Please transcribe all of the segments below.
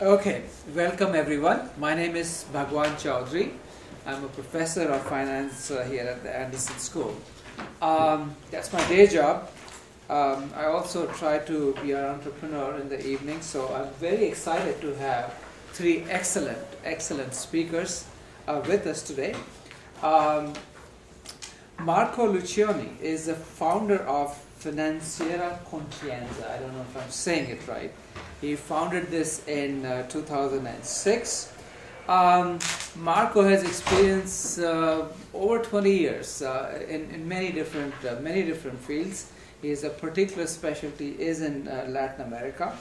Okay, welcome everyone. My name is Bhagwan Chowdhry. I'm a professor of finance here at the Anderson School. That's my day job. I also try to be an entrepreneur in the evening, so I'm very excited to have three excellent speakers with us today. Marco Lucioni is the founder of Financiera Contienza. I don't know if I'm saying it right. He founded this in 2006. Marco has experience over 20 years in many different fields. His particular specialty is in Latin America.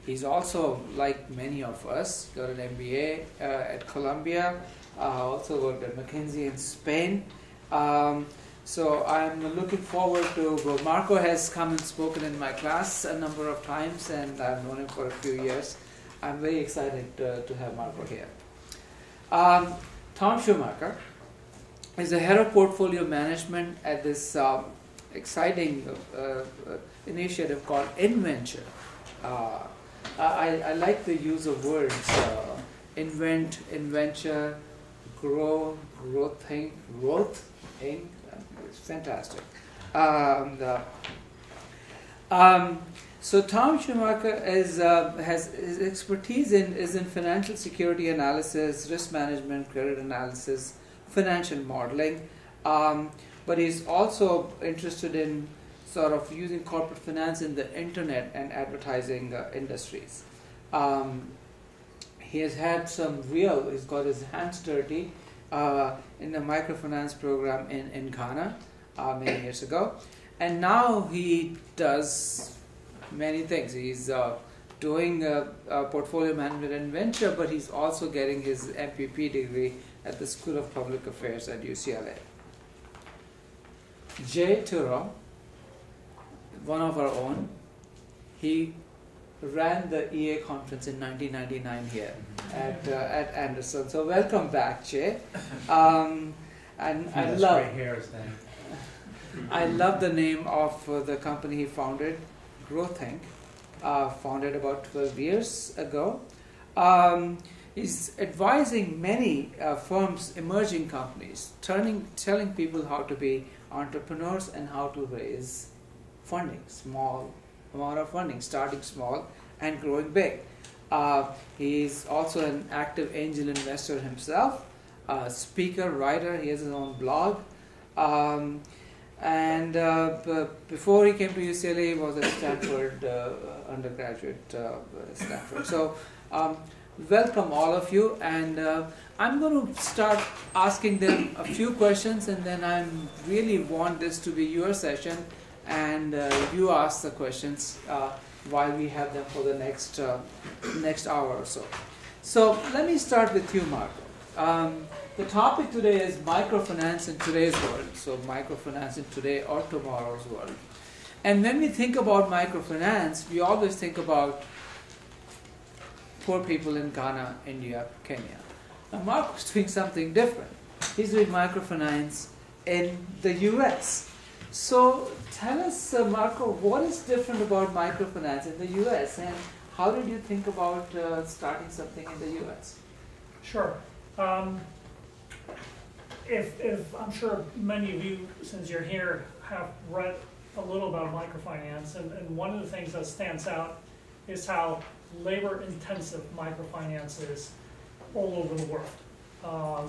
He's also, like many of us, got an MBA at Columbia. Also worked at McKinsey in Spain. So I'm looking forward to, Marco has come and spoken in my class a number of times, and I've known him for a few years. I'm very excited to have Marco here. Tom Schumacher is the head of portfolio management at this exciting initiative called InVenture. I like the use of words, invent, inventure, grow, growthing. It's fantastic. So Tom Schumacher has his expertise is in financial security analysis, risk management, credit analysis, financial modeling, but he's also interested in sort of using corporate finance in the internet and advertising industries. He has had he's got his hands dirty in the microfinance program in Ghana many years ago. And now he does many things. He's doing portfolio management and venture, but he's also getting his MPP degree at the School of Public Affairs at UCLA. Jay Turo, one of our own, he ran the EA conference in 1999 here at Anderson. So welcome back, Jay. And I love the name of the company he founded, Growthing, founded about 12 years ago. He's advising many firms, emerging companies, telling people how to be entrepreneurs and how to raise funding, small amount of funding, starting small and growing big. He's also an active angel investor himself, speaker, writer. He has his own blog. Before he came to UCLA, he was at Stanford, undergraduate Stanford. So welcome all of you, and I'm going to start asking them a few questions, and then I really want this to be your session, and you ask the questions while we have them for the next hour or so. So let me start with you, Marco. The topic today is microfinance in today's world. So microfinance in today or tomorrow's world. And when we think about microfinance, we always think about poor people in Ghana, India, Kenya. Now Marco's doing something different. He's doing microfinance in the US. So tell us, Marco, what is different about microfinance in the US, and how did you think about starting something in the US? Sure. If I'm sure many of you, since you're here, have read a little about microfinance, and one of the things that stands out is how labor-intensive microfinance is all over the world.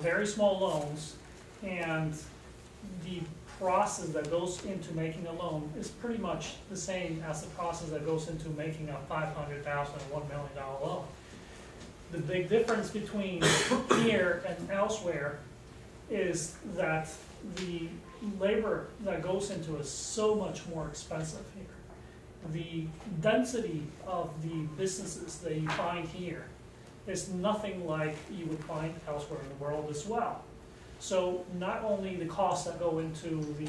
Very small loans, and the process that goes into making a loan is pretty much the same as the process that goes into making a $500,000 or $1 million loan. The big difference between here and elsewhere is that the labor that goes into it is so much more expensive here. The density of the businesses that you find here is nothing like you would find elsewhere in the world as well. So not only the costs that go into the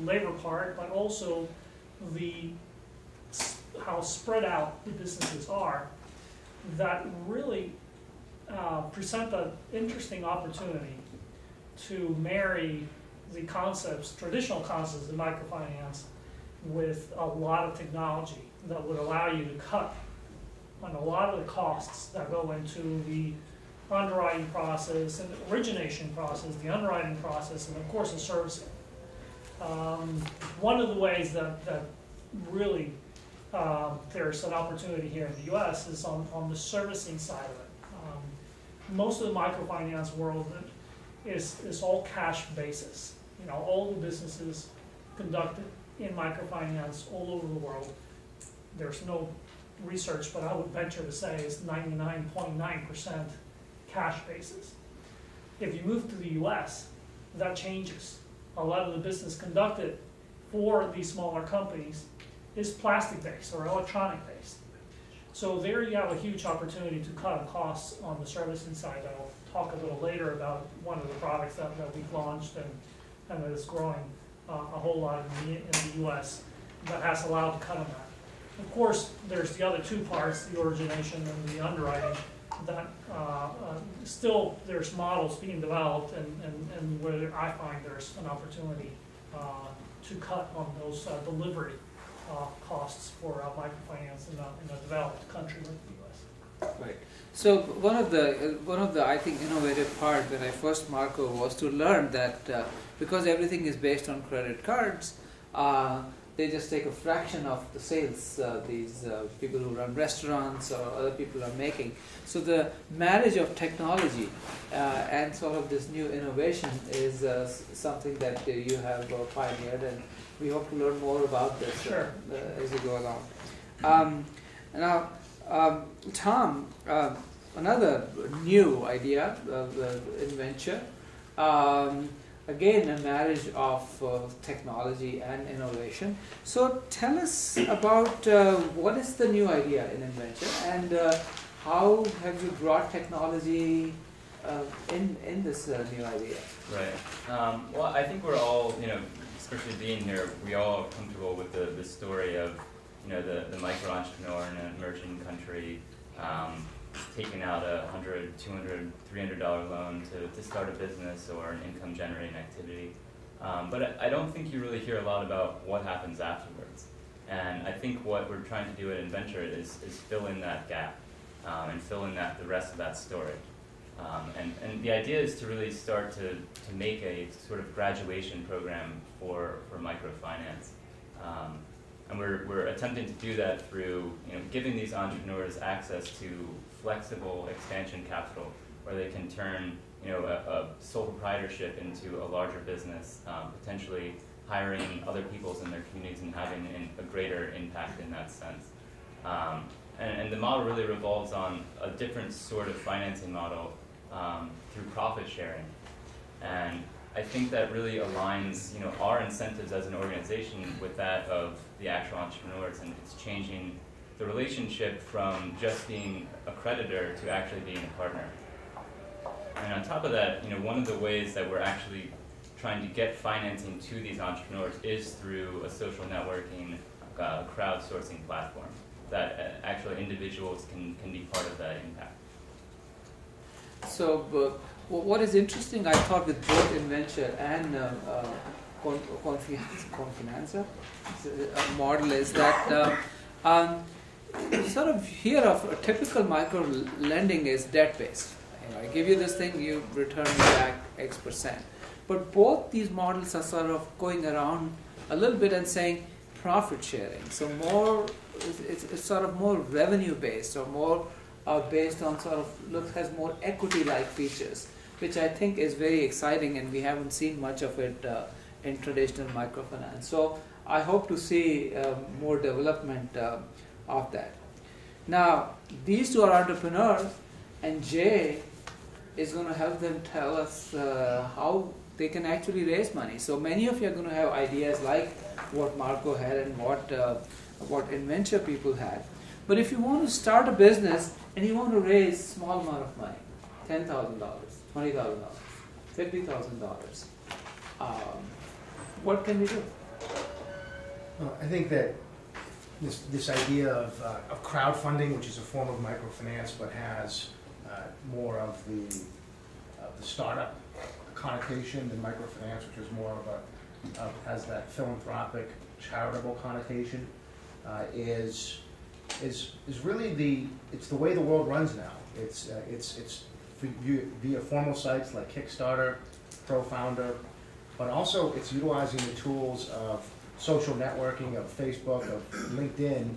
labor part, but also how spread out the businesses are, that really present an interesting opportunity to marry the traditional concepts of microfinance with a lot of technology that would allow you to cut on a lot of the costs that go into the underwriting process and the origination process, the underwriting process, and of course the servicing. One of the ways that really there's an opportunity here in the U.S. is on the servicing side of it. Most of the microfinance world is all cash basis. You know, all the businesses conducted in microfinance all over the world. There's no research, but I would venture to say it's 99.9% cash basis. If you move to the U.S., that changes. A lot of the business conducted for these smaller companies is plastic-based or electronic-based. So there you have a huge opportunity to cut costs on the servicing side. I'll talk a little later about one of the products that we've launched and that is growing a whole lot in the U.S. that has allowed to cut on that. Of course, there's the other two parts, the origination and the underwriting, that still there's models being developed and where I find there's an opportunity to cut on those delivery costs for microfinance in a developed country like the U.S. Right. So one of the I think innovative part when I first Marco was to learn that because everything is based on credit cards, they just take a fraction of the sales these people who run restaurants or other people are making. So the marriage of technology and sort of this new innovation is something that you have pioneered, and we hope to learn more about this as we go along. Now, Tom, another new idea, invention. Again, a marriage of technology and innovation. So tell us about what is the new idea in invention, and how have you brought technology in this new idea? Right. Well, I think we're all, especially being here, we all are comfortable with the story of, the micro entrepreneur in an emerging country taking out a $100, $200, $300 loan to start a business or an income generating activity. But I don't think you really hear a lot about what happens afterwards. And I think what we're trying to do at Inventure is fill in that gap and fill in the rest of that story. And the idea is to really start to make a sort of graduation program for microfinance. And we're attempting to do that through giving these entrepreneurs access to flexible expansion capital, where they can turn a sole proprietorship into a larger business, potentially hiring other people in their communities and having a greater impact in that sense. And the model really revolves on a different sort of financing model through profit sharing. And I think that really aligns our incentives as an organization with that of the actual entrepreneurs, and it's changing the relationship from just being a creditor to actually being a partner. And on top of that, one of the ways that we're actually trying to get financing to these entrepreneurs is through a social networking, crowdsourcing platform that actually individuals can be part of that impact. So what is interesting, I thought, with both Inventure and Confinanza model is that you sort of hear of a typical micro lending is debt-based. I give you this thing, you return me back X%. But both these models are sort of going around a little bit and saying profit sharing. So more, it's sort of more revenue-based or more based on sort of has more equity-like features, which I think is very exciting, and we haven't seen much of it in traditional microfinance. So I hope to see more development of that. Now, these two are entrepreneurs, and Jay is going to help them tell us how they can actually raise money. So many of you are going to have ideas like what Marco had and what Inventure people had. But if you want to start a business and you want to raise a small amount of money, $10,000, $20,000, $50,000, what can we do? Well, I think that this idea of crowdfunding, which is a form of microfinance but has more of the startup connotation than microfinance, which is more of has that philanthropic, charitable connotation, is is really it's the way the world runs now. It's via formal sites like Kickstarter, ProFounder, but also it's utilizing the tools of social networking, of Facebook, of LinkedIn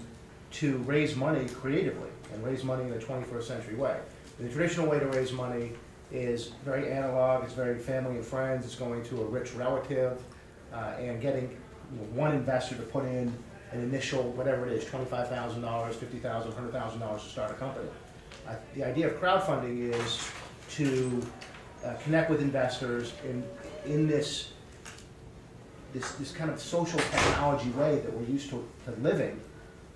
to raise money creatively and raise money in a 21st century way. The traditional way to raise money is very analog, it's very family and friends, it's going to a rich relative and getting one investor to put in an initial, whatever it is, $25,000, $50,000, $100,000 to start a company. The idea of crowdfunding is to connect with investors in this kind of social technology way that we're used to living,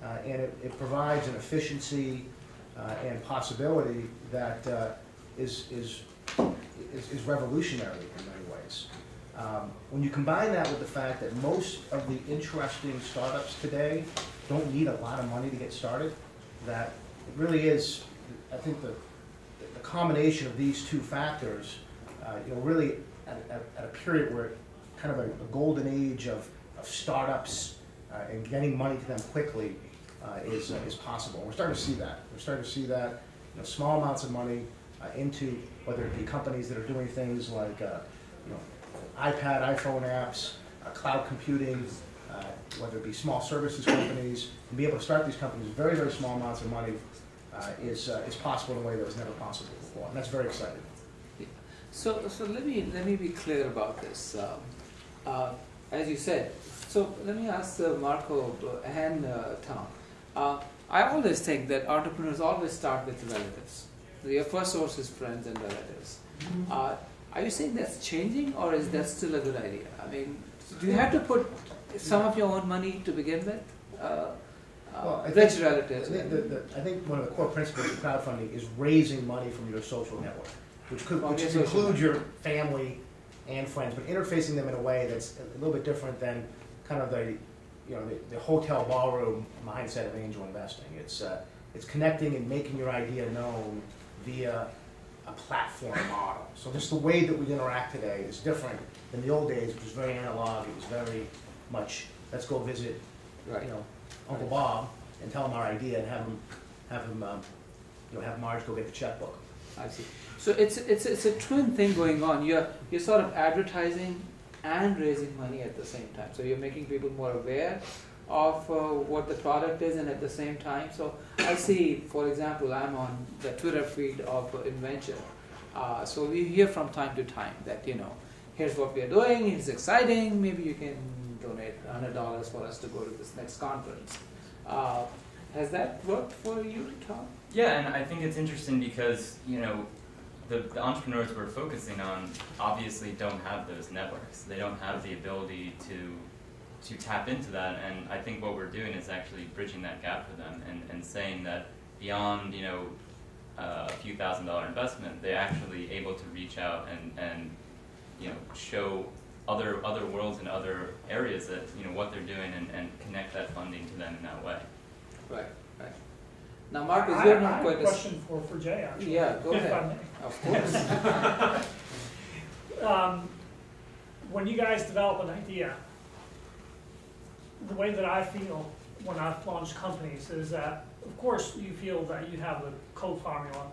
and it provides an efficiency and possibility that is revolutionary in many ways. When you combine that with the fact that most of the interesting startups today don't need a lot of money to get started, that it really is, I think the combination of these two factors, really at a period where kind of a golden age of startups and getting money to them quickly is possible. We're starting to see that. We're starting to see that small amounts of money into whether it be companies that are doing things like iPad, iPhone apps, cloud computing, whether it be small services companies, and be able to start these companies with very, very small amounts of money is possible in a way that was never possible before, and that's very exciting. So let me be clear about this. As you said, so let me ask Marco and Tom. I always think that entrepreneurs always start with relatives. Your first source is friends and relatives. Are you saying that's changing, or is that still a good idea? I mean, do you have to put some of your own money to begin with? Rich relatives. I think one of the core principles of crowdfunding is raising money from your social network, which includes your family and friends, but interfacing them in a way that's a little bit different than kind of the hotel ballroom mindset of angel investing. It's connecting and making your idea known via a platform model. So just the way that we interact today is different than the old days, which was very analog. It was very much, let's go visit, Uncle Bob and tell him our idea and have Marge go get the checkbook. I see. So it's a twin thing going on. You're sort of advertising and raising money at the same time. So you're making people more aware of what the product is, and at the same time. So I see, for example, I'm on the Twitter feed of Inventure. So we hear from time to time that, here's what we are doing, it's exciting, maybe you can donate $100 for us to go to this next conference. Has that worked for you, Tom? Yeah, and I think it's interesting because, the entrepreneurs we're focusing on obviously don't have those networks. They don't have the ability to tap into that, and I think what we're doing is actually bridging that gap for them and saying that beyond, a few $1,000 investment, they're actually able to reach out and show other worlds and other areas that, what they're doing and connect that funding to them in that way. Right. Now, Marcus, I you're not have quite a question for Jay, actually. Yeah, go if ahead. I may. Of course. When you guys develop an idea, the way that I feel when I've launched companies is that, of course, you feel that you have the code formula.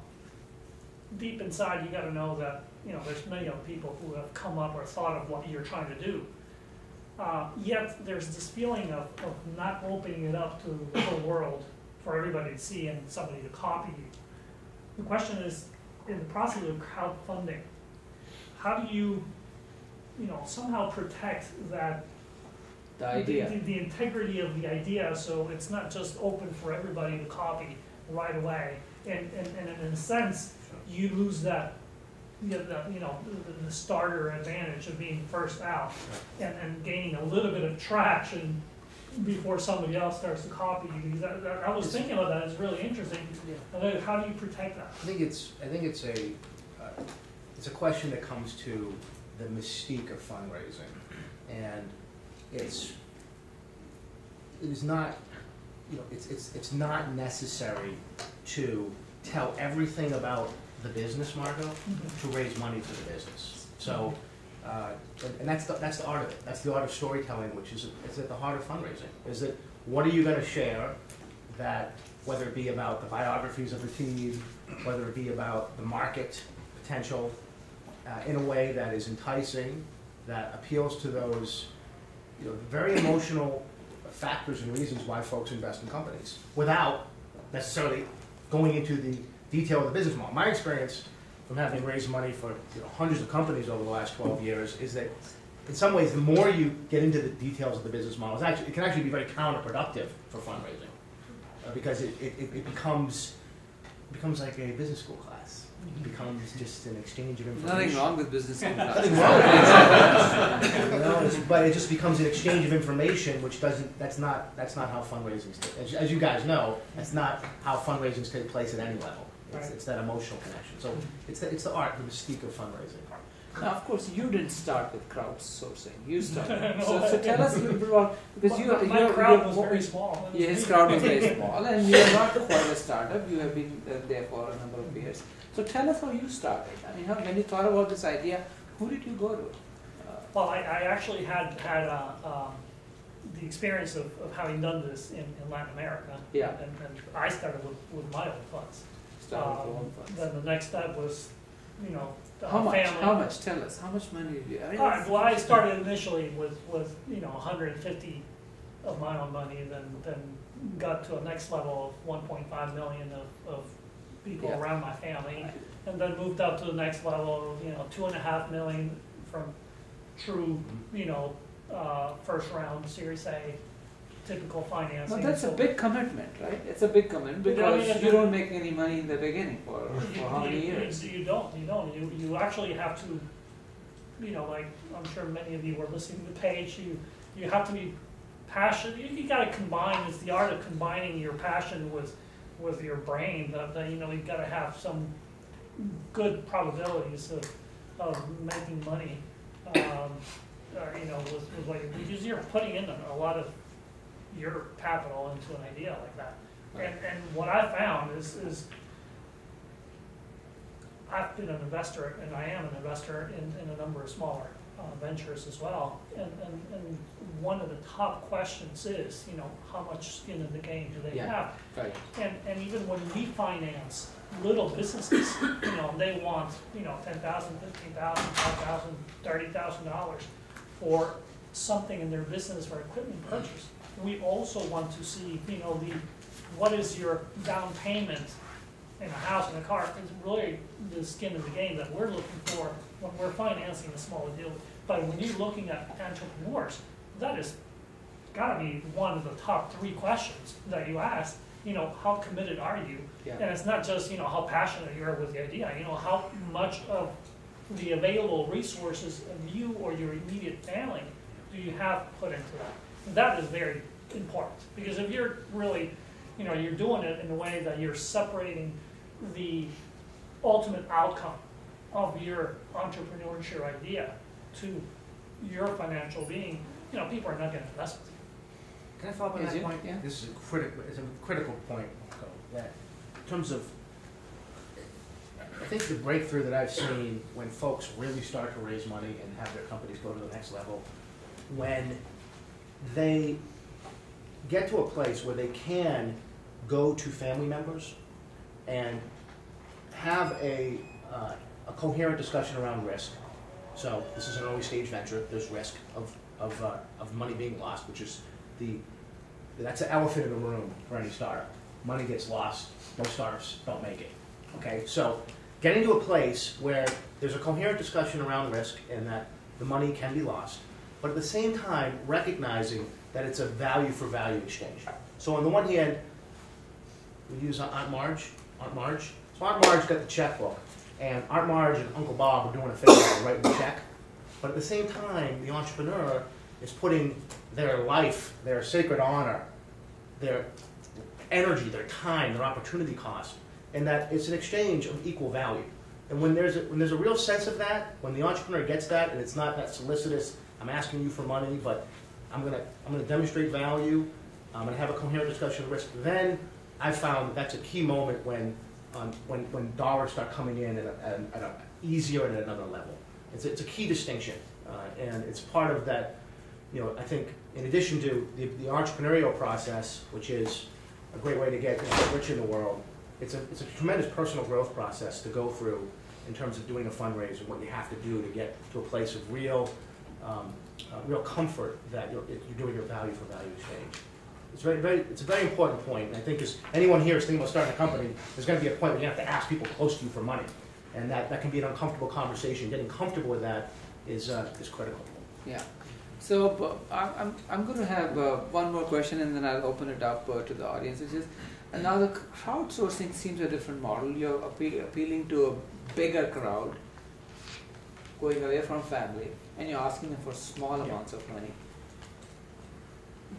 Deep inside, you got to know that there's many other people who have come up or thought of what you're trying to do. Yet there's this feeling of not opening it up to the whole world for everybody to see and somebody to copy you. The question is, in the process of crowdfunding, how do you, somehow protect that The idea. the integrity of the idea, so it's not just open for everybody to copy right away, and in a sense, you lose that, the starter advantage of being first out and gaining a little bit of traction before somebody else starts to copy you. Because I was thinking about that. It's really interesting. How do you protect that? I think it's a question that comes to the mystique of fundraising, and it is not, it's not necessary to tell everything about the business, Marco, to raise money for the business. So, and that's the art of it. That's the art of storytelling, which is at the heart of fundraising. Is that what are you going to share that whether it be about the biographies of the team, whether it be about the market potential, in a way that is enticing, that appeals to those very emotional factors and reasons why folks invest in companies, without necessarily going into the detail of the business model. My experience from having raised money for hundreds of companies over the last 12 years is that in some ways, the more you get into the details of the business model, it can actually be very counterproductive for fundraising, because it becomes like a business school class. It becomes just an exchange of information. Nothing wrong with business school class. Nothing wrong with it. But it just becomes an exchange of information, which that's not how fundraising takes. As you guys know, that's not how fundraising takes place at any level. It's that emotional connection. So it's the art, the mystique of fundraising. Now, of course, you didn't start with crowdsourcing. You started. So tell us a little bit about, because my crowd was very small. Yeah, his crowd was very small, and you are not quite a startup. You have been there for a number of years. So tell us how you started. I mean, when you thought about this idea, who did you go to? Well, I actually had the experience of having done this in Latin America. Yeah. And I started with my own funds. Then the next step was, how much? family. How much? Tell us. How much money did you? Well, I started initially with 150 of my own money, then got to a next level of 1.5 million of people around my family, and then moved up to the next level of 2.5 million from true first round Series A typical financing. Well, that's a big commitment, right? It's a big commitment because you don't make any money in the beginning for how many years? You don't. You actually have to, like I'm sure many of you were listening to the page, you have to be passionate. You got to combine, it's the art of combining your passion with your brain. That you've got to have some good probabilities of making money. With what because you're putting in a lot of your capital into an idea like that. Right. And what I found is I've been an investor, and I am an investor in a number of smaller ventures as well. And one of the top questions is, how much skin in the game do they have? Right. And even when we finance little businesses, they want, $10,000, $15,000, $5,000, $30,000 for something in their business or equipment purchase. We also want to see, what is your down payment in a house and a car? It's really the skin of the game that we're looking for when we're financing a smaller deal. But when you're looking at entrepreneurs, that is got to be one of the top 3 questions that you ask. How committed are you? Yeah. And it's not just, how passionate you are with the idea. How much of the available resources of you or your immediate family do you have put into that? That is very important, because if you're really, you're doing it in a way that you're separating the ultimate outcome of your entrepreneurship idea to your financial being, people are not going to invest with you. Can I follow up on that point? Yeah. This is a critical point, that in terms of, I think the breakthrough that I've seen when folks really start to raise money and have their companies go to the next level, when they get to a place where they can go to family members and have a coherent discussion around risk. So this is an early stage venture. There's risk of money being lost, which is that's an elephant in the room for any startup. Money gets lost. Most startups don't make it. Okay, so getting to a place where there's a coherent discussion around risk and that the money can be lost, but at the same time recognizing that it's a value for value exchange. So on the one hand, we use Aunt Marge. So Aunt Marge got the checkbook, and Aunt Marge and Uncle Bob are doing a favor by writing the check. But at the same time, the entrepreneur is putting their life, their sacred honor, their energy, their time, their opportunity cost, and that it's an exchange of equal value. And when there's a real sense of that, when the entrepreneur gets that, and it's not that solicitous, I'm asking you for money, but I'm gonna demonstrate value, I'm gonna have a coherent discussion of risk, then I found that that's a key moment when dollars start coming in at an easier and at another level. It's a key distinction, and it's part of that. I think in addition to the entrepreneurial process, which is a great way to get rich in the world. It's a tremendous personal growth process to go through in terms of doing a fundraiser, what you have to do to get to a place of real comfort that you're doing your value for value exchange. It's a very important point, and I think as anyone here is thinking about starting a company, there's going to be a point where you have to ask people close to you for money, and that can be an uncomfortable conversation. Getting comfortable with that is critical. Yeah. So I'm going to have one more question, and then I'll open it up to the audience. Which is, now the crowdsourcing seems a different model. You're appealing to a bigger crowd, going away from family, and you're asking them for small amounts of money.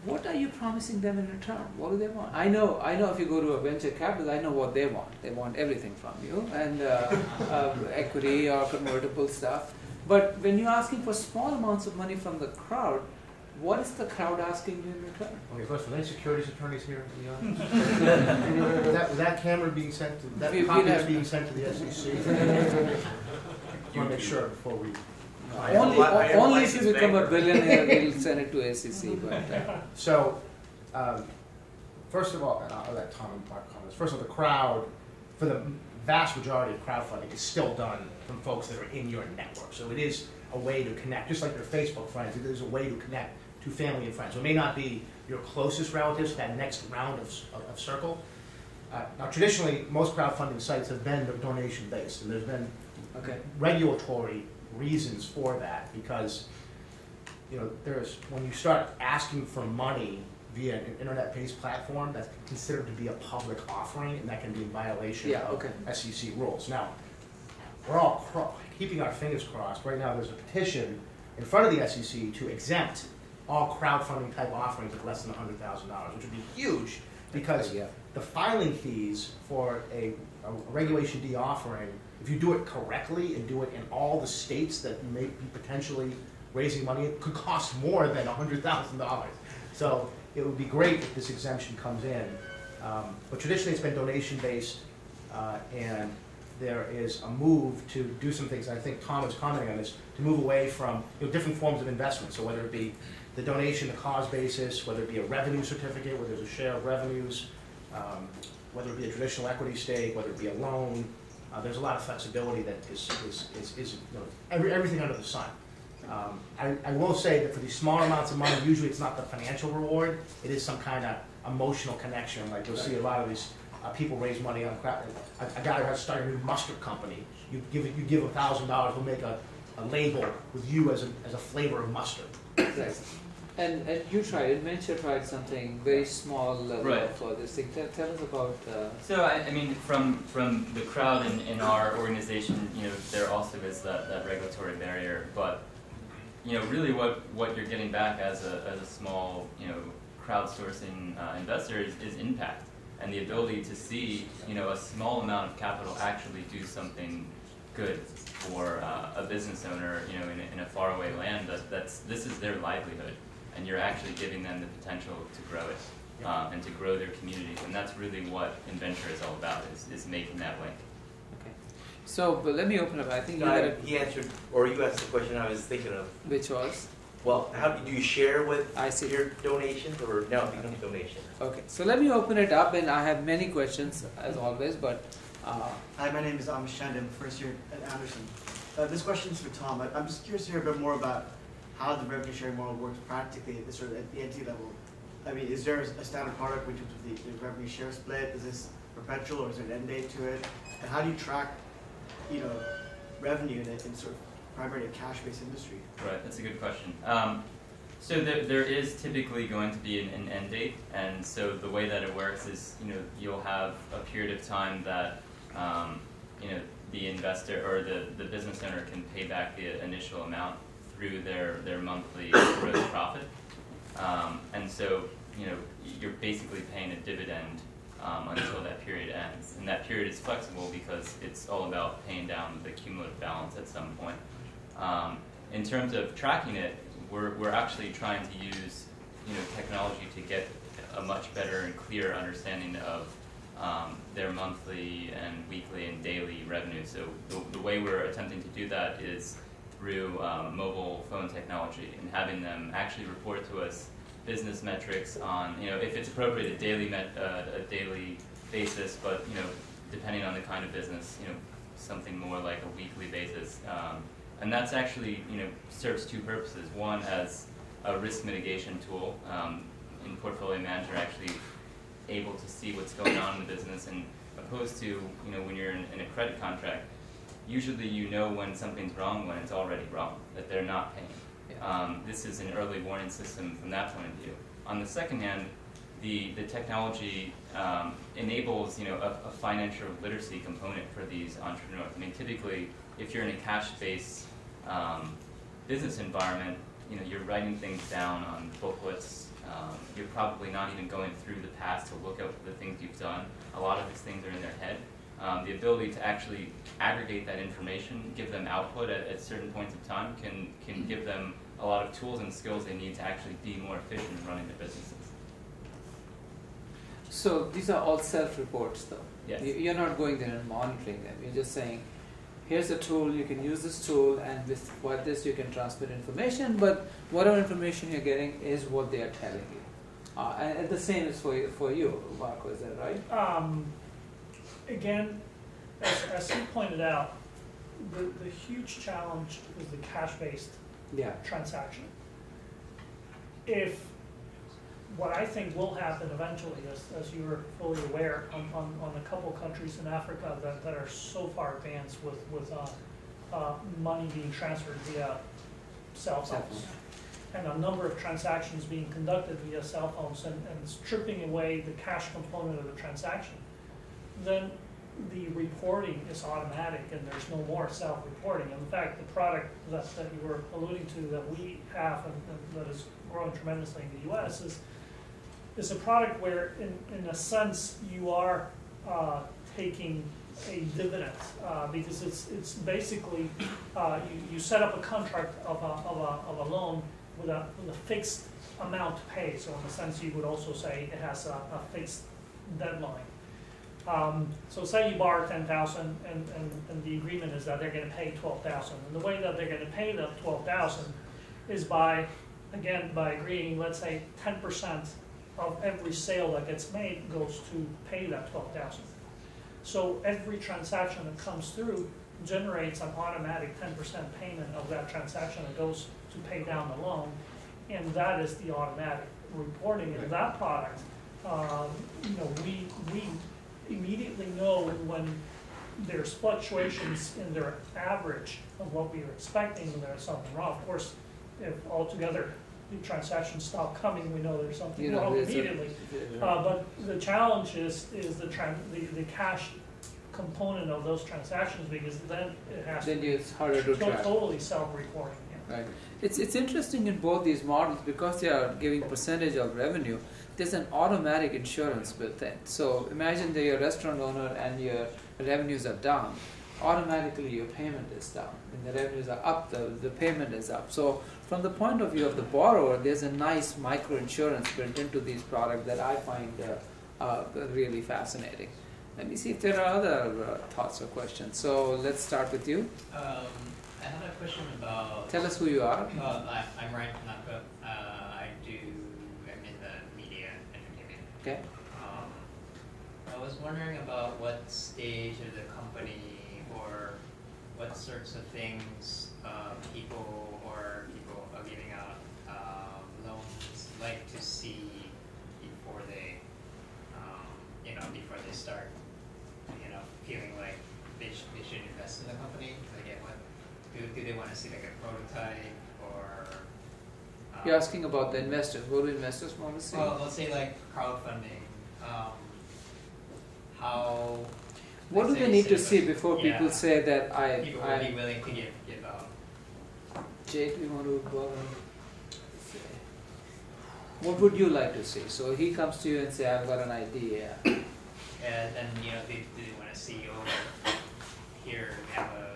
What are you promising them in return? What do they want? I know if you go to a venture capital, I know what they want. They want everything from you, and equity or convertible stuff. But when you're asking for small amounts of money from the crowd, what is the crowd asking you in return? Okay, first, are there any securities attorneys here in the audience? that camera being sent to, that copy is being sent to the SEC? I want to make sure before we... Only if you become a billionaire, we'll send it to SEC. But, So, first of all, and I'll let Tom and Mark comment. First of all, the crowd, for the vast majority of crowdfunding, is still done from folks that are in your network. So it is a way to connect, just like your Facebook friends, it is a way to connect to family and friends. So it may not be your closest relatives, that next round of circle. Now, traditionally, most crowdfunding sites have been donation-based, and there's been regulatory reasons for that, because when you start asking for money via an internet-based platform, that's considered to be a public offering, and that can be in violation of SEC rules. Now, we're all keeping our fingers crossed. Right now, there's a petition in front of the SEC to exempt all crowdfunding type offerings of less than $100,000, which would be huge, because the filing fees for a Regulation D offering, if you do it correctly and do it in all the states that may be potentially raising money, it could cost more than $100,000. So it would be great if this exemption comes in. But traditionally it's been donation-based, and there is a move to do some things. I think Tom was commenting on this, to move away from different forms of investment. So whether it be the donation, the cause basis, whether it be a revenue certificate where there's a share of revenues, whether it be a traditional equity stake, whether it be a loan, there's a lot of flexibility that is everything under the sun. I will say that for these smaller amounts of money, usually it's not the financial reward, it is some kind of emotional connection. Like you'll see a lot of these people raise money on crap. A guy who has started a new mustard company, you give $1,000, he'll make a label with you as a flavor of mustard. Right. And you tried, Adventure tried something very small for this thing. Tell us about... So, I mean, from the crowd in our organization, there also is that regulatory barrier, but, really what you're getting back as a small, crowdsourcing investor is impact, and the ability to see, a small amount of capital actually do something good for a business owner, in a faraway land. This is their livelihood, and you're actually giving them the potential to grow it and to grow their communities, and that's really what Inventure is all about, is making that link. Okay. So, but let me open up. I think he answered, or you asked the question I was thinking of. Which was? Well, how do you share with your donations, or now it becomes donations? Okay, so let me open it up, and I have many questions as always, but... Hi, my name is Amish Chand. I'm first year at Anderson. This question is for Tom. I'm just curious to hear a bit more about how the revenue sharing model works practically at the entity level. I mean, is there a standard product in terms of the revenue share split? Is this perpetual, or is there an end date to it? And how do you track, revenue in sort of primarily a cash-based industry? Right, that's a good question. So there is typically going to be an end date, and so the way that it works is, you'll have a period of time that, the investor or the business owner can pay back the initial amount through their monthly gross profit. And so, you're basically paying a dividend until that period ends. And that period is flexible because it's all about paying down the cumulative balance at some point. In terms of tracking it, we're actually trying to use technology to get a much better and clearer understanding of their monthly and weekly and daily revenue. So the way we're attempting to do that is through mobile phone technology, and having them actually report to us business metrics on, if it's appropriate, a daily basis, but, depending on the kind of business, something more like a weekly basis. And that's actually, serves two purposes. One, as a risk mitigation tool, in portfolio manager actually able to see what's going on in the business, and opposed to, when you're in a credit contract, usually when something's wrong when it's already wrong, that they're not paying. This is an early warning system from that point of view. On the second hand, the technology enables a financial literacy component for these entrepreneurs. I mean, typically, if you're in a cash-based business environment, you're writing things down on booklets. You're probably not even going through the past to look at the things you've done. A lot of these things are in their head. The ability to actually aggregate that information, give them output at certain points of time, can give them a lot of tools and skills they need to actually be more efficient in running their businesses. So these are all self-reports, though. Yes. You're not going there and monitoring them. You're just saying, here's a tool, you can use this tool, and with this you can transmit information, but whatever information you're getting is what they are telling you. And the same is for you, Marco, is that right? Again, as you pointed out, the huge challenge is the cash-based transaction. If what I think will happen eventually, as you are fully aware, on a couple countries in Africa that are so far advanced with money being transferred via cell phones, and a number of transactions being conducted via cell phones, and stripping away the cash component of the transaction, then the reporting is automatic and there's no more self-reporting. In fact, the product that you were alluding to that we have and that is growing tremendously in the US is a product where, in a sense, you are taking a dividend because it's basically you set up a contract of a loan with a fixed amount to pay. So in a sense, you would also say it has a fixed deadline. So say you borrow $10,000 and the agreement is that they're going to pay $12,000. And the way that they're going to pay that $12,000 is by agreeing, let's say 10% of every sale that gets made goes to pay that $12,000. So every transaction that comes through generates an automatic 10% payment of that transaction that goes to pay down the loan, and that is the automatic reporting in that product. We immediately know when there's fluctuations in their average of what we are expecting when there's something wrong. Of course, if altogether the transactions stop coming, we know there's something wrong immediately. But the challenge is the cash component of those transactions, because then it has to be it's harder to track. Totally self-reporting. Yeah. Right. It's interesting in both these models because they are giving percentage of revenue. There's an automatic insurance built in. So imagine that you're a restaurant owner and your revenues are down. Automatically your payment is down. When the revenues are up, the payment is up. So from the point of view of the borrower, there's a nice micro insurance built into these products that I find really fascinating. Let me see if there are other thoughts or questions. So let's start with you. I have a question about... Tell us who you are. I'm Ryan Tanaka. I'm in the media entertainment. Okay. I was wondering about what stage of the company or what sorts of things people are giving out loans like to see before they start feeling like they should invest in the company. Like, do they want to see like a prototype or? You're asking about the investors. What do investors want to see? Well, let's say like crowdfunding. How? What do they need to see before people say that people will be willing to give out? Jake, you want to go on? What would you like to see? So he comes to you and say, I've got an idea. And do they want to see, here we have a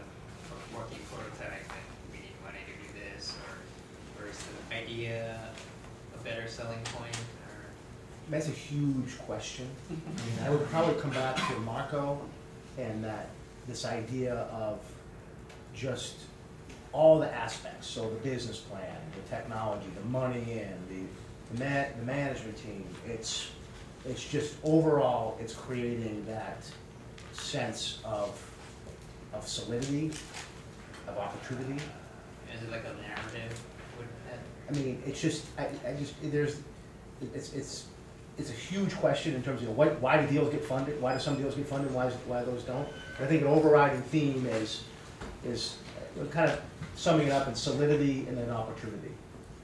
working prototype and we need money to do this, or is the idea a better selling point? Or? That's a huge question. I mean, I would probably come back to Marco and this idea of just all the aspects. So the business plan, the technology, the money in, the management team. It's just overall, it's creating that sense of solidity, of opportunity. Is it like a narrative with that? I mean, it's just, it's a huge question in terms of why do deals get funded, why do some deals get funded, why those don't. And I think an overriding theme is kind of summing it up in solidity and then opportunity.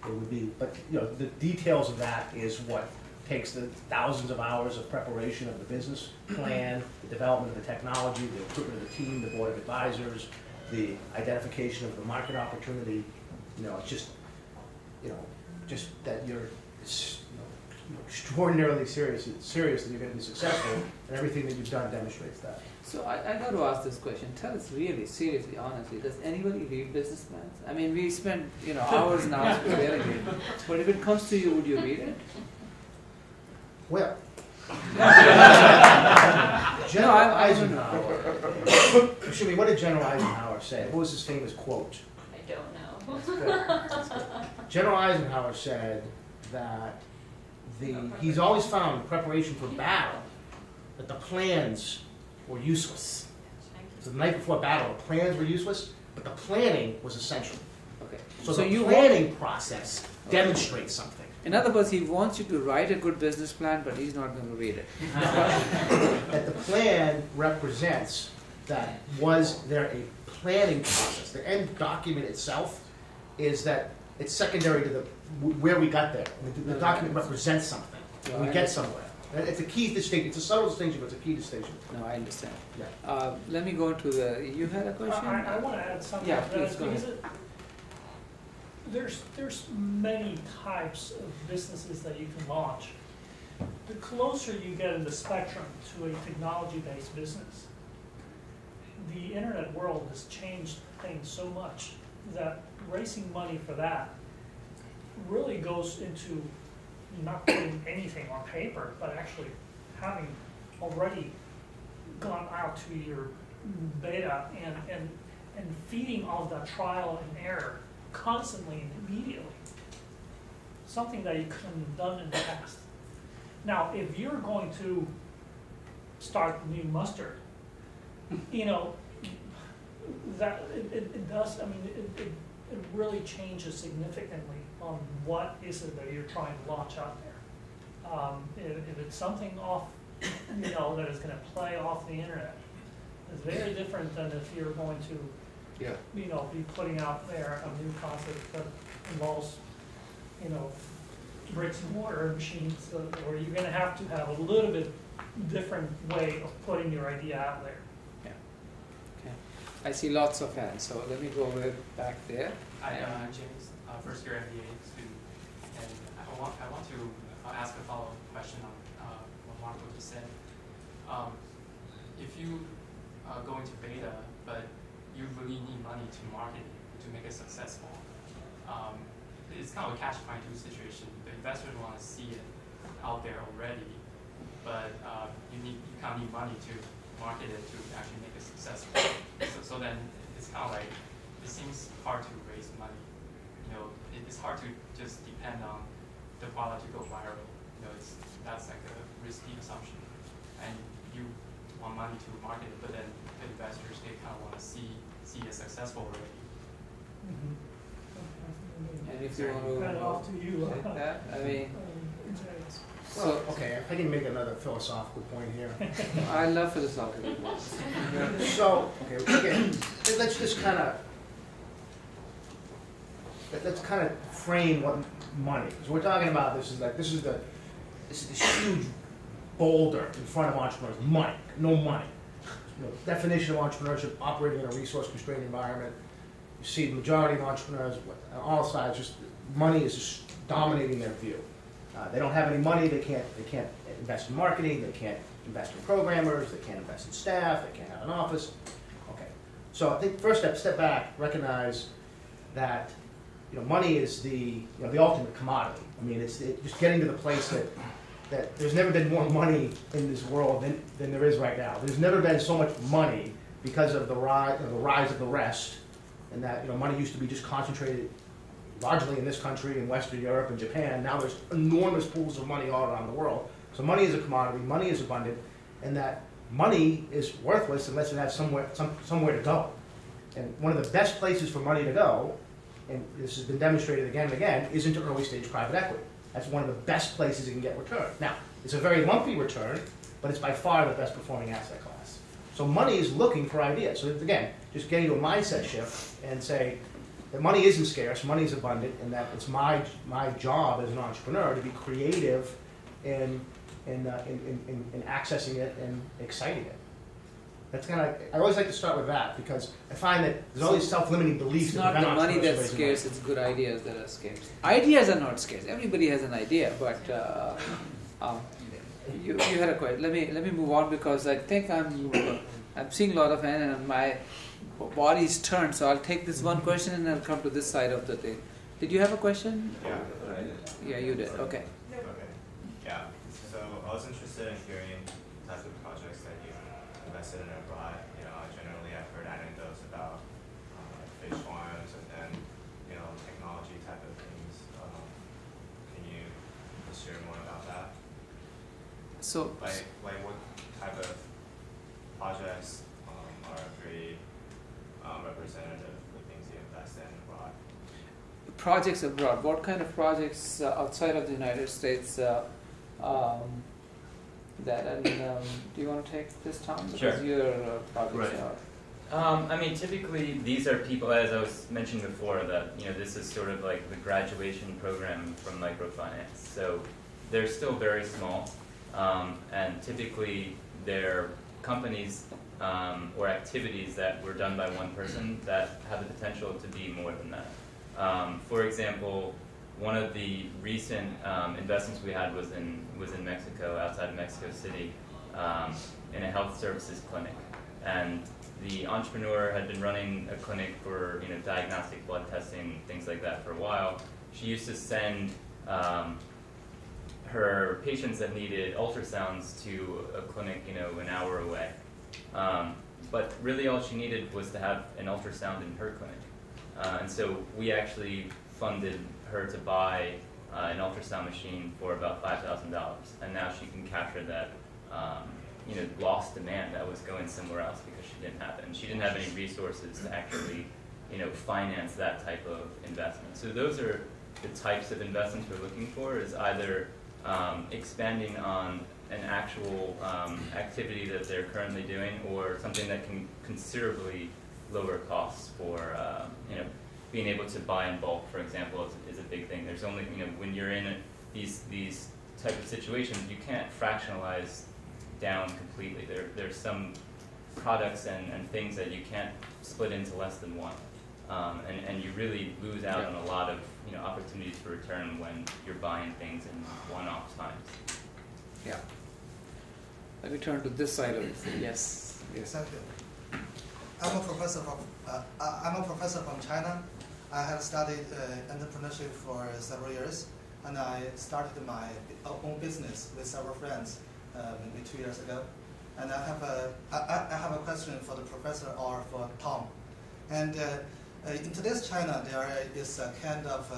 It would be, but the details of that is what takes the thousands of hours of preparation of the business plan, the development of the technology, the equipment of the team, the board of advisors, the identification of the market opportunity. It's just, just that you're extraordinarily serious that you're going to be successful, and everything that you've done demonstrates that. So I got to ask this question. Tell us really, seriously, honestly, does anybody read business plans? I mean, we spend hours and hours preparing it, but if it comes to you, would you read it? Well, I General don't know. Eisenhower. Excuse me, what did General Eisenhower say? What was his famous quote? I don't know. That's good. That's good. General Eisenhower said that he's always found in preparation for battle that the plans were useless. So the night before battle, the plans were useless, but the planning was essential. Okay. So the planning process demonstrates something. In other words, he wants you to write a good business plan, but he's not going to read it. That the plan represents that was there a planning process. The end document itself is that it's secondary to where we got there. The document represents something. We get somewhere. It's a key distinction. It's a subtle distinction, but it's a key distinction. No, I understand. Yeah. Let me go to you had a question? I want to add something Yeah, to that please go because ahead. there's many types of businesses that you can launch. The closer you get in the spectrum to a technology-based business, the internet world has changed things so much that raising money for that really goes into not putting anything on paper, but actually having already gone out to your beta and feeding all of that trial and error constantly and immediately. Something that you couldn't have done in the past. Now, if you're going to start new mustard, that it does. I mean, it really changes significantly on what is it that you're trying to launch out there. If it's something off, that is going to play off the internet, it's very different than if you're going to, be putting out there a new concept that involves, bricks and mortar machines, or you're going to have a little bit different way of putting your idea out there. I see lots of hands, so let me go back there. Hi, I'm James, first year MBA student, and I want to ask a follow-up question on what Marco just said. If you go into beta, but you really need money to market it, to make it successful, it's kind of a catch-22 situation. The investors want to see it out there already, but you kind of need money to market it to actually make it successful. So then it's kind of like, it seems hard to raise money. It's hard to just depend on the product to go viral. That's like a risky assumption. And you want money to market it, but then the investors, they kind of want to see it successful already. And if you want to Hand off to you. take that, I mean, Well, okay, I can make another philosophical point here. I love philosophical points. So, okay, let's just kind of frame what money. So we're talking about this is this huge boulder in front of entrepreneurs. Money, no money. Definition of entrepreneurship: operating in a resource-constrained environment. You see the majority of entrepreneurs on all sides, just money is just dominating their view. They don't have any money. They can't invest in marketing. They can't invest in programmers. They can't invest in staff. They can't have an office. Okay. So I think first step back, recognize that money is the ultimate commodity. I mean, it's just getting to the place that there's never been more money in this world than there is right now. There's never been so much money because of the rise of the rest, and that money used to be just concentrated largely in this country, in Western Europe and Japan. Now there's enormous pools of money all around the world. So money is a commodity, money is abundant, and that money is worthless unless it has somewhere to go. And one of the best places for money to go, and this has been demonstrated again and again, is into early stage private equity. That's one of the best places you can get return. Now, it's a very lumpy return, but it's by far the best performing asset class. So money is looking for ideas. So again, just getting to a mindset shift and say that money isn't scarce, money is abundant, and that it's my job as an entrepreneur to be creative in accessing it and exciting it. That's kind of, I always like to start with that because I find that there's all these self-limiting beliefs. It's not the money that's scarce, it's good ideas that are scarce. Ideas are not scarce. Everybody has an idea, but you had a question. Let me move on because I think I'm seeing a lot of hands and my body's turned. So I'll take this one question and I'll come to this side of the thing. Did you have a question? Yeah, I did. Yeah, you did. Okay. Okay. Yeah. So I was interested in hearing types of projects that you invested in abroad. You know, generally I've heard anecdotes about like fish farms and then technology type of things. Can you share more about that? So Like what type of projects are pretty representative of the things you invest in abroad? projects abroad. What kind of projects outside of the United States? Do you want to take this, Tom? Because Sure. your projects Right. are. I mean, typically these are people, as I was mentioning before, that this is sort of like the graduation program from Microfinance. So they're still very small, and typically they're companies or activities that were done by one person that have the potential to be more than that. For example, one of the recent investments we had was in Mexico, outside of Mexico City, in a health services clinic, and the entrepreneur had been running a clinic for diagnostic blood testing, things like that, for a while. She used to send her patients that needed ultrasounds to a clinic, an hour away. But really, all she needed was to have an ultrasound in her clinic, and so we actually funded her to buy an ultrasound machine for about $5,000, and now she can capture that lost demand that was going somewhere else because she didn't have it, and she didn't have any resources to actually finance that type of investment. So those are the types of investments we're looking for, is either expanding on an actual activity that they're currently doing, or something that can considerably lower costs for being able to buy in bulk, for example, is a big thing. There's only, when you're in these type of situations, you can't fractionalize down completely. There's some products and things that you can't split into less than one. And you really lose out on a lot of opportunities for return when you're buying things in one-off times. Yeah. Let me turn to this side of it. Yes. Yes. Thank you. I'm a professor from China. I have studied entrepreneurship for several years, and I started my own business with several friends maybe 2 years ago. And I have a question for the professor or for Tom. And in today's China, there is a kind of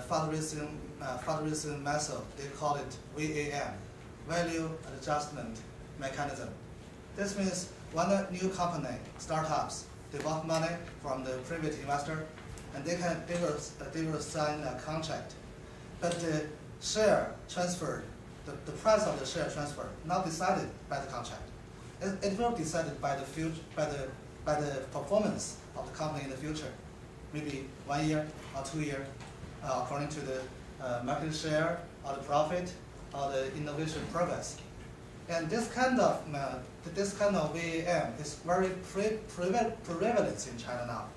fundraising method. They call it VAM, Value Adjustment Mechanism. This means when a new company, startups, develop money from the private investor, and they will sign a contract, but the share transferred, the price of the share transfer, not decided by the contract. It will be decided by the future, by the performance of the company in the future, maybe 1 year or 2 years, according to the market share or the profit or the innovation progress. And this kind of VAM is very prevalent in China now.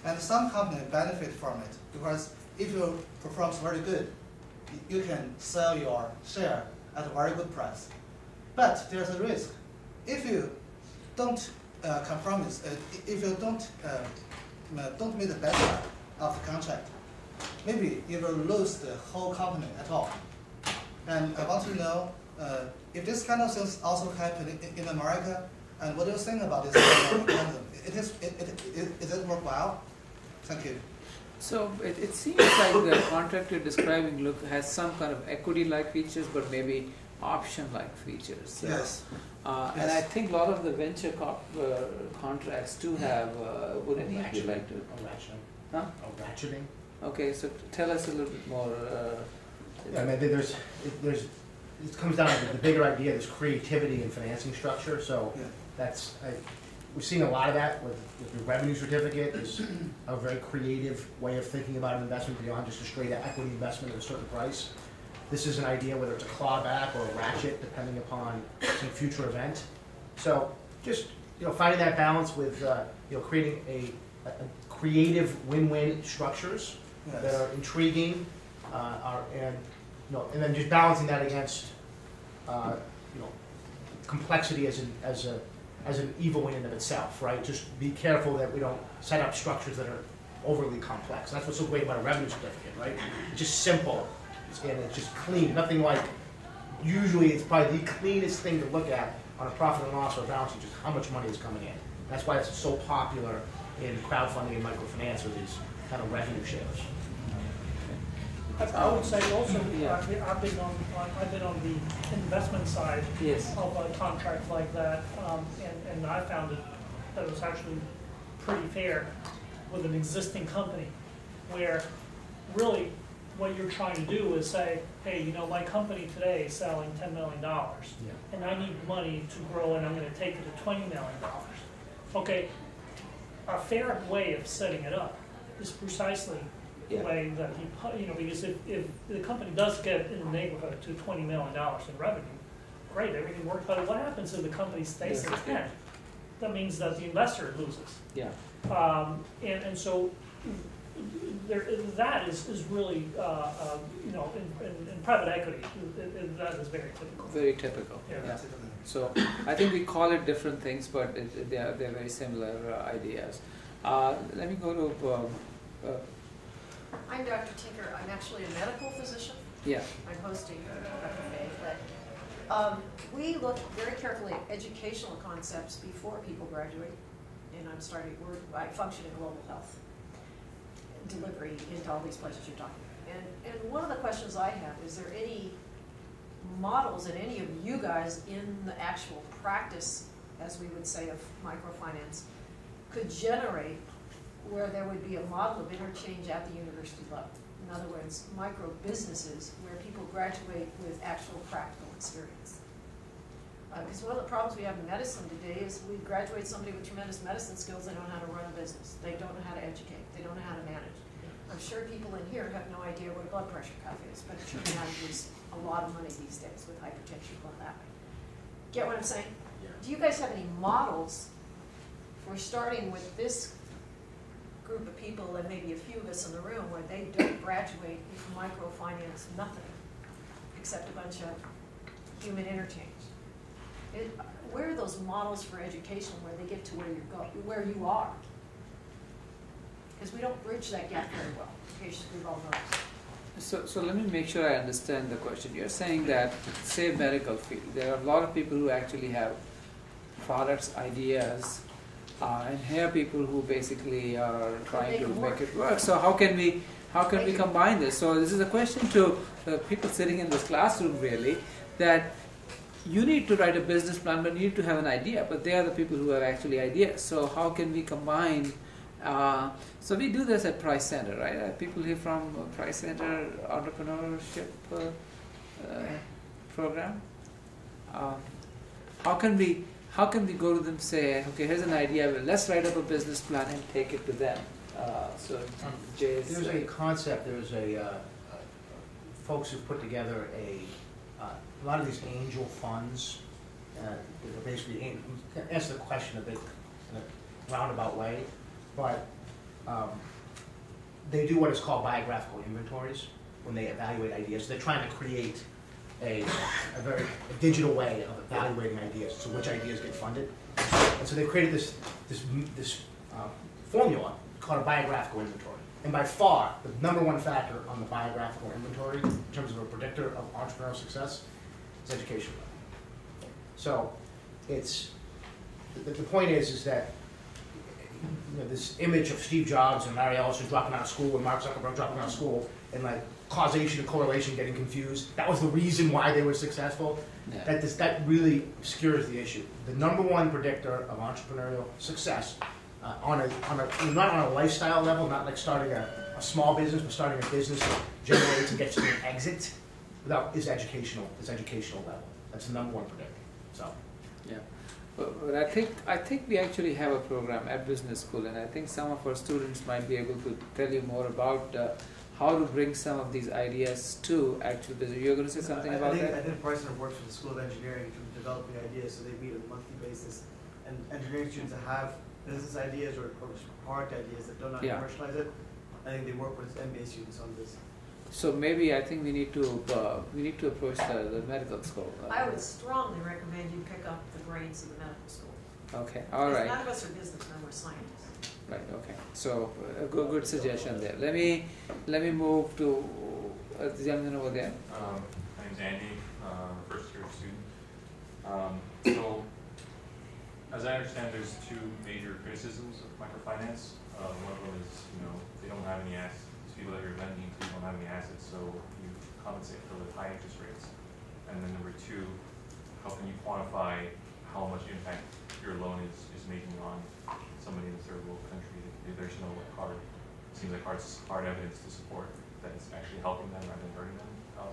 And some companies benefit from it because if you perform very good, you can sell your share at a very good price. But there's a risk. If you don't compromise, if you don't meet the deadline of the contract, maybe you will lose the whole company at all. And I want to know if this kind of things also happen in America, and what do you think about this kind of mechanism? Is it worthwhile? Thank you. So it seems like the contract you're describing has some kind of equity-like features, but maybe option-like features. So, Yes. And I think a lot of the venture contracts do have. Would any of you like to? ratcheting. Huh? Ratcheting. Okay, so tell us a little bit more. Yeah, I mean, it comes down to the bigger idea. There's creativity in financing structure. So Yeah. we've seen a lot of that with the revenue certificate. Is a very creative way of thinking about an investment beyond just a straight equity investment at a certain price. This is an idea, whether it's a clawback or a ratchet, depending upon some future event. So just finding that balance with creating a creative win-win structures that are intriguing, and then just balancing that against complexity as an evil in and of itself, right? Just be careful that we don't set up structures that are overly complex. That's what's so great about a revenue certificate, right? It's just simple and it's just clean. Nothing like. Usually, it's probably the cleanest thing to look at on a profit and loss or a balance sheet, just how much money is coming in. That's why it's so popular in crowdfunding and microfinance with these kind of revenue shares. I would say also, Yeah. I've been on the investment side Yes. of a contract like that, and I found that it was actually pretty fair with an existing company, where really what you're trying to do is say, hey, my company today is selling $10 million, and I need money to grow, and I'm going to take it to $20 million. Okay, a fair way of setting it up is precisely the way that because if the company does get in the neighborhood to $20 million in revenue, great, everything works. But what happens if the company stays at 10? That means that the investor loses. Yeah. And so that is really, in private equity, that is very typical. Very typical. Yeah. So I think we call it different things, but they're very similar ideas. Let me go to. I'm Dr. Tinker. I'm actually a medical physician. Yeah. I'm hosting Dr. Faye, but we look very carefully at educational concepts before people graduate, and I function in global health delivery into all these places you're talking about. And one of the questions I have, is there any models that any of you guys in the actual practice, as we would say, of microfinance, could generate where there would be a model of interchange at the university level? In other words, micro businesses where people graduate with actual practical experience. Because one of the problems we have in medicine today is we graduate somebody with tremendous medicine skills, they don't know how to run a business, they don't know how to educate, they don't know how to manage. I'm sure people in here have no idea what a blood pressure cuff is, but it sure manages a lot of money these days with hypertension going that way. Get what I'm saying? Yeah. Do you guys have any models for starting with this group of people, and maybe a few of us in the room, where they don't graduate with microfinance nothing except a bunch of human interchange? Where are those models for education where they get to where you are? Because we don't bridge that gap very well, in case we've all noticed. So let me make sure I understand the question. You're saying that, say, medical field, there are a lot of people who actually have products, ideas, and here people who basically are trying to make it work. So how can we combine this? So this is a question to the people sitting in this classroom, really, that you need to write a business plan, but you need to have an idea. But they are the people who have actually ideas. So how can we combine? So we do this at Price Center, right? People here from Price Center entrepreneurship program. How can we go to them and say, okay, here's an idea, well, let's write up a business plan and take it to them? There's a concept. There's folks who've put together a lot of these angel funds. That are basically answer the question a bit in a roundabout way, but they do what is called biographical inventories when they evaluate ideas. So they're trying to create a digital way of evaluating ideas, so which ideas get funded. And so they've created this formula called a biographical inventory. And by far, the number one factor on the biographical inventory in terms of a predictor of entrepreneurial success is education level. So it's the point is that this image of Steve Jobs and Larry Ellison dropping out of school and Mark Zuckerberg dropping out of school, and like causation and correlation getting confused. That was the reason why they were successful. Yeah. That really obscures the issue. The number one predictor of entrepreneurial success, not on a lifestyle level, not like starting a small business, but starting a business that generates and gets to an exit, is educational level. That's the number one predictor. So. Yeah. But I think we actually have a program at business school, and I think some of our students might be able to tell you more about how to bring some of these ideas to actual business. You're going to say something about that? I think Parsons works with the School of Engineering to developing ideas, so they meet on a monthly basis. And engineering students that have business ideas or product ideas that don't know how to commercialize it, I think they work with MBA students on this. So maybe I think we need to approach the medical school. I would strongly recommend you pick up the brains of the medical school. Okay, all right. None of us are businessmen, we're scientists. Right. Okay. So a good suggestion there. Let me move to the gentleman over there. My name's Andy, first year student. So, as I understand, there's two major criticisms of microfinance. One of them is, they don't have any assets. These people that you're lending to don't have any assets, so you compensate for the high interest rates. And then number two, how can you quantify how much impact your loan is making on somebody in a third world country? There's no seems like hard evidence to support that it's actually helping them rather than hurting them.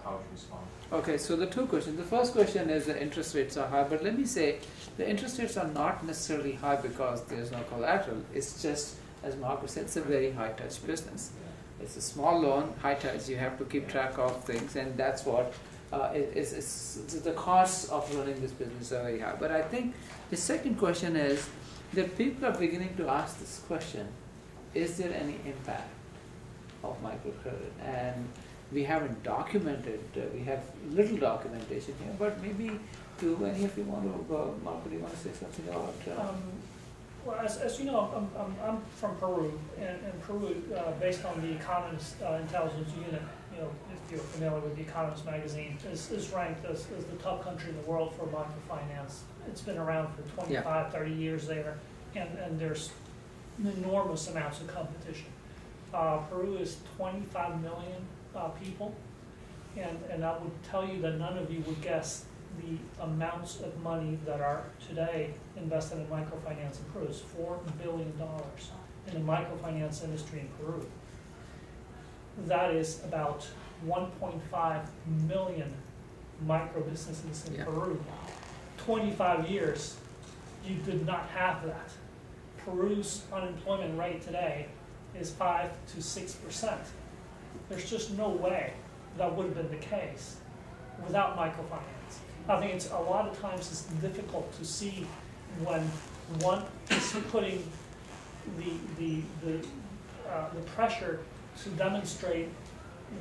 How would you respond? Okay, so the two questions. The first question is the interest rates are high, but let me say the interest rates are not necessarily high because there's no collateral. It's just, as Marco said, it's a very high touch business. It's a small loan, high touch. You have to keep track of things, and that's what it's the costs of running this business are very high. But I think the second question is that people are beginning to ask this question: is there any impact of microcredit? And we haven't documented. We have little documentation here, but maybe do any of you want to, Marco, do you want to say something about? Well, as you know, I'm from Peru, and Peru, based on the Economist Intelligence Unit, if you're familiar with the Economist magazine, is ranked as the top country in the world for microfinance. It's been around for 25, 30 years there, and there's enormous amounts of competition. Peru is 25 million people, and I would tell you that none of you would guess the amounts of money that are today invested in microfinance in Peru. Is $4 billion in the microfinance industry in Peru. That is about 1.5 million micro businesses in Peru. 25 years, you did not have that. Peru's unemployment rate today is 5 to 6%. There's just no way that would have been the case without microfinance. I think a lot of times it's difficult to see when one is putting the pressure to demonstrate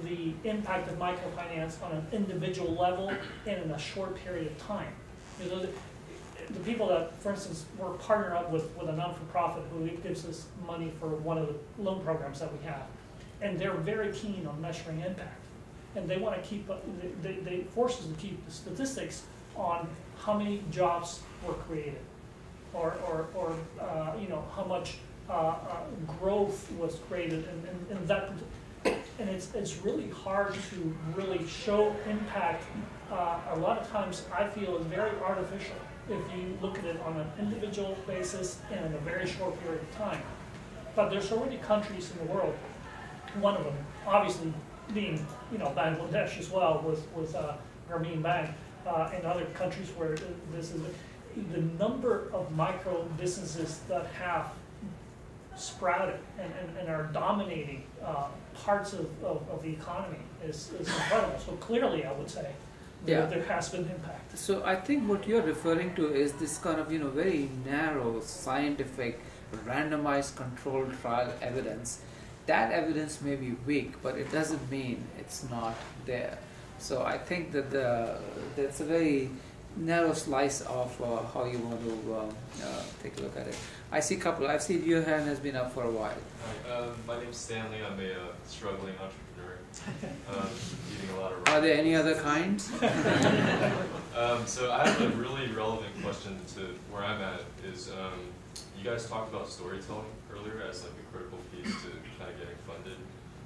the impact of microfinance on an individual level and in a short period of time. The people that, for instance, we're partnered up with a non-for-profit who gives us money for one of the loan programs that we have, and they're very keen on measuring impact. And they want to keep, they force us to keep the statistics on how many jobs were created, or how much growth was created, and that, and it's really hard to really show impact. A lot of times, I feel is very artificial if you look at it on an individual basis and in a very short period of time. But there's already countries in the world. One of them, obviously, being Bangladesh as well, with Grameen Bank, and other countries where this is the number of micro businesses that have sprouted and are dominating parts of the economy is incredible. So clearly, I would say that there has been impact. So I think what you're referring to is this kind of very narrow scientific randomized controlled trial evidence. That evidence may be weak, but it doesn't mean it's not there. So I think that that's a very narrow slice of how you want to take a look at it. I see a couple. I've seen your hand has been up for a while. Hi, my name's Stanley. I'm a struggling entrepreneur. Eating a lot of. Are there any other kinds? So I have a really relevant question to where I'm at. Is you guys talked about storytelling earlier as like a critical piece to kind of getting funded.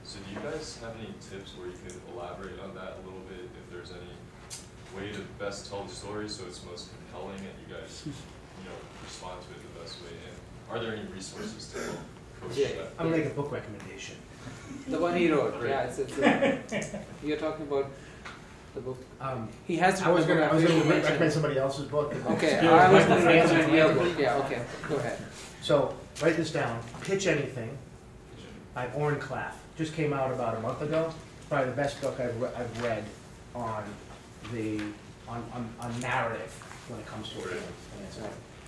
So do you guys have any tips where you could elaborate on that a little bit, if there's any way to best tell the story so it's most compelling and you guys, respond to it the best way? And are there any resources to help coach that? I'm gonna make a book recommendation. The one he wrote, yeah, you're talking about the book. He has. I was going to recommend somebody else's book. Okay, I was going to recommend your book. Yeah, okay, go ahead. So write this down. Pitch Anything by Orrin Claff. Just came out about a month ago. Probably the best book I've read on on narrative when it comes to it.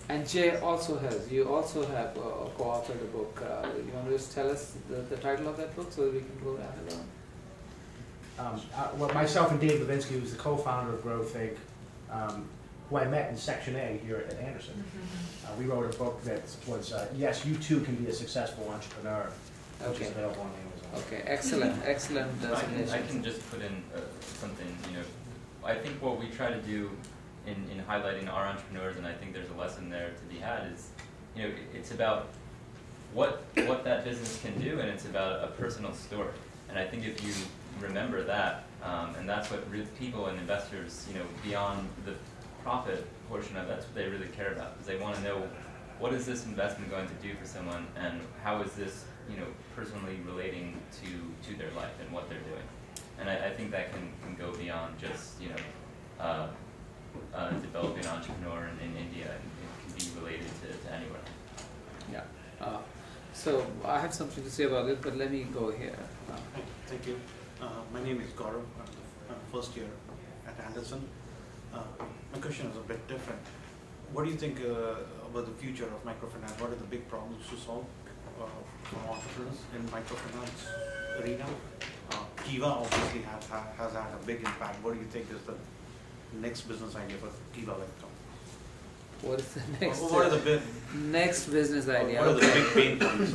And Jay also has. You also have co-authored a book. You want to just tell us the title of that book so that we can go down it on? Well, myself and Dave Levinsky, who's the co-founder of Growthig, who I met in Section A here at Anderson. We wrote a book that was, Yes, You Too Can Be a Successful Entrepreneur, which is available on Amazon. Okay, excellent I can just put in something, I think what we try to do in highlighting our entrepreneurs, and I think there's a lesson there to be had, is, it's about what that business can do, and it's about a personal story. And I think if you remember that, and that's what people and investors, beyond the profit portion of that's what they really care about, because they want to know what is this investment going to do for someone, and how is this, personally relating to their life and what they're doing. And I think that can go beyond just, developing an entrepreneur in India, and it can be related to anywhere. Yeah. So I have something to say about it, but let me go here. Thank you. My name is Gaurav. I'm the first year at Anderson. My question is a bit different. What do you think about the future of microfinance? What are the big problems to solve for entrepreneurs in microfinance arena? Kiva obviously has had a big impact. What do you think is the next business idea for Kiva Electron? What is the next? What are the big next business idea? What are the big pain points?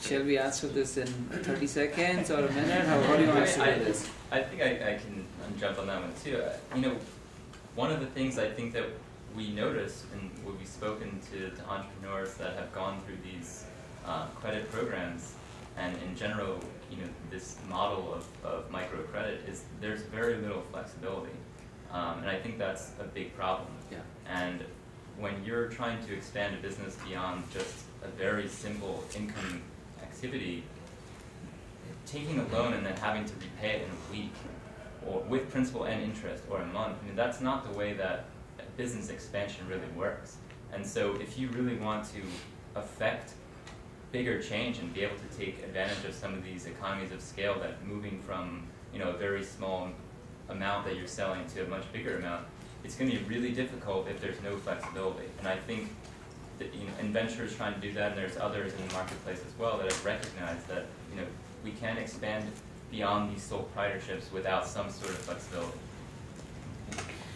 Shall we answer this in 30 seconds or a minute? How do you want to do this? I think I can jump on that one too. One of the things I think that we notice, and when we've spoken to entrepreneurs that have gone through these credit programs, and in general, this model of microcredit, is there's very little flexibility, and I think that's a big problem. Yeah. And when you're trying to expand a business beyond just a very simple income activity, taking a loan and then having to repay it in a week, or with principal and interest, or a month, that's not the way that business expansion really works. And so if you really want to affect bigger change and be able to take advantage of some of these economies of scale, that moving from a very small amount that you're selling to a much bigger amount, it's going to be really difficult if there's no flexibility. And I think that Inventure is trying to do that, and there's others in the marketplace as well that have recognized that we can expand beyond these sole proprietorships without some sort of flexibility.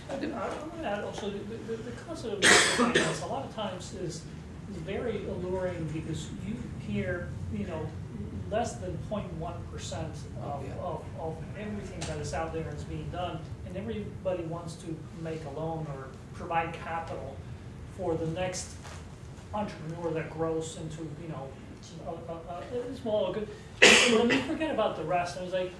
I want to add also, the concept of microfinance a lot of times is very alluring, because you hear, less than 0.1% of everything that is out there is being done, and everybody wants to make a loan or provide capital for the next entrepreneur that grows into, a small, good. When we forget about the rest, I was like,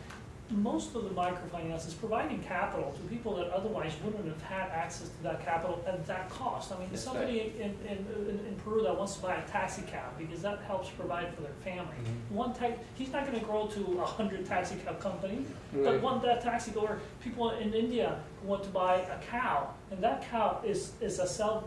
most of the microfinance is providing capital to people that otherwise wouldn't have had access to that capital at that cost. I mean, That's somebody in Peru that wants to buy a taxi cab because that helps provide for their family. Mm-hmm. He's not going to grow to 100 taxi cab company, Right. but that taxi, or people in India who want to buy a cow, and that cow is a